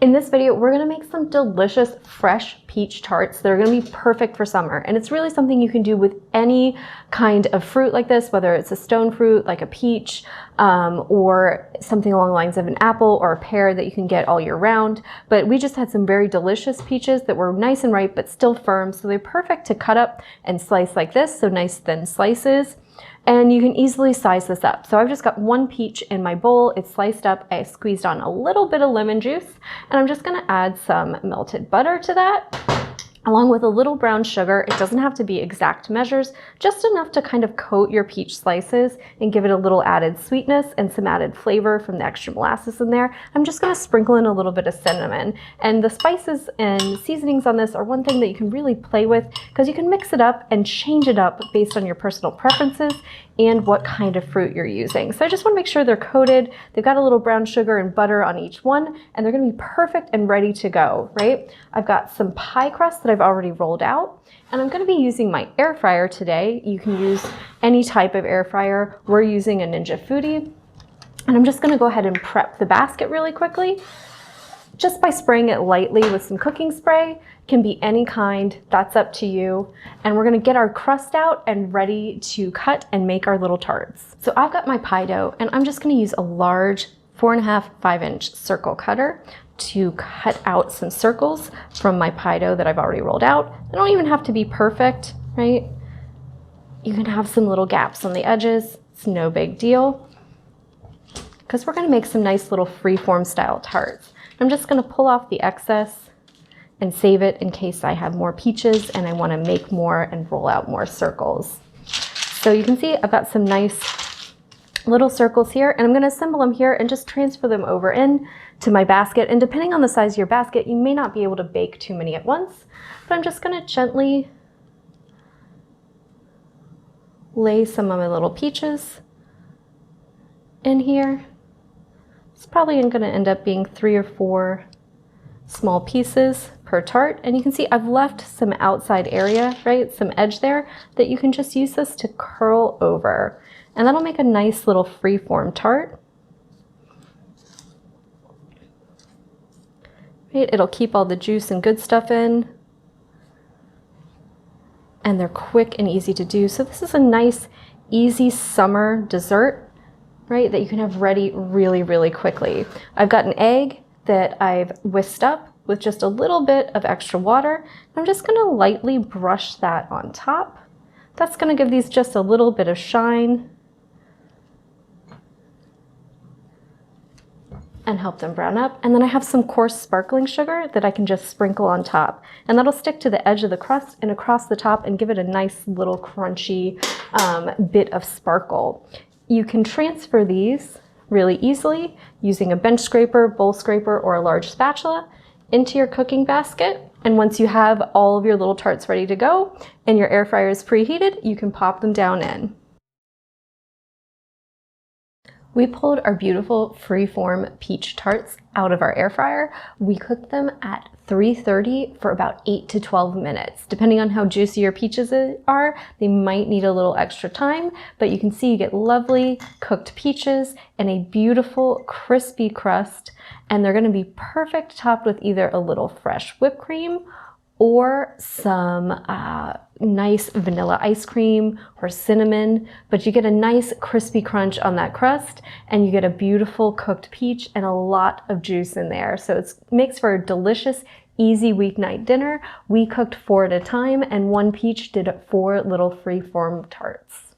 In this video, we're gonna make some delicious fresh peach tarts that are gonna be perfect for summer. And it's really something you can do with any kind of fruit like this, whether it's a stone fruit like a peach, or something along the lines of an apple or a pear that you can get all year round. But we just had some very delicious peaches that were nice and ripe, but still firm. So they're perfect to cut up and slice like this, so nice thin slices. And you can easily size this up. So I've just got one peach in my bowl. It's sliced up. I squeezed on a little bit of lemon juice, and I'm just gonna add some melted butter to that, along with a little brown sugar. It doesn't have to be exact measures, just enough to kind of coat your peach slices and give it a little added sweetness and some added flavor from the extra molasses in there. I'm just gonna sprinkle in a little bit of cinnamon. And the spices and seasonings on this are one thing that you can really play with, because you can mix it up and change it up based on your personal preferences and what kind of fruit you're using. So I just want to make sure they're coated. They've got a little brown sugar and butter on each one, and they're going to be perfect and ready to go, right? I've got some pie crust that I've already rolled out, and I'm going to be using my air fryer today. You can use any type of air fryer. We're using a Ninja Foodi, and I'm just going to go ahead and prep the basket really quickly, just by spraying it lightly with some cooking spray. Can be any kind, that's up to you. And we're gonna get our crust out and ready to cut and make our little tarts. So I've got my pie dough, and I'm just gonna use a large 4.5, 5-inch circle cutter to cut out some circles from my pie dough that I've already rolled out. They don't even have to be perfect, right? You can have some little gaps on the edges. It's no big deal, because we're gonna make some nice little freeform style tarts. I'm just gonna pull off the excess and save it in case I have more peaches and I want to make more and roll out more circles. So you can see I've got some nice little circles here, and I'm going to assemble them here and just transfer them over in to my basket. And depending on the size of your basket, you may not be able to bake too many at once, but I'm just going to gently lay some of my little peaches in here. It's probably going to end up being 3 or 4 small pieces per tart, and you can see I've left some outside area, right, some edge there, that you can just use this to curl over, and that'll make a nice little freeform tart. Right, it'll keep all the juice and good stuff in, and they're quick and easy to do. So this is a nice, easy summer dessert, right, that you can have ready really, really quickly. I've got an egg that I've whisked up with just a little bit of extra water. I'm just gonna lightly brush that on top. That's gonna give these just a little bit of shine and help them brown up. And then I have some coarse sparkling sugar that I can just sprinkle on top. And that'll stick to the edge of the crust and across the top and give it a nice little crunchy bit of sparkle. You can transfer these really easily using a bench scraper, bowl scraper, or a large spatula into your cooking basket. And once you have all of your little tarts ready to go and your air fryer is preheated, you can pop them down in. We pulled our beautiful freeform peach tarts out of our air fryer. We cooked them at 330 for about 8 to 12 minutes. Depending on how juicy your peaches are, they might need a little extra time, but you can see you get lovely cooked peaches and a beautiful crispy crust, and they're gonna be perfect topped with either a little fresh whipped cream or some nice vanilla ice cream or cinnamon, but you get a nice crispy crunch on that crust, and you get a beautiful cooked peach and a lot of juice in there. So it makes for a delicious, easy weeknight dinner. We cooked 4 at a time, and one peach did 4 little freeform tarts.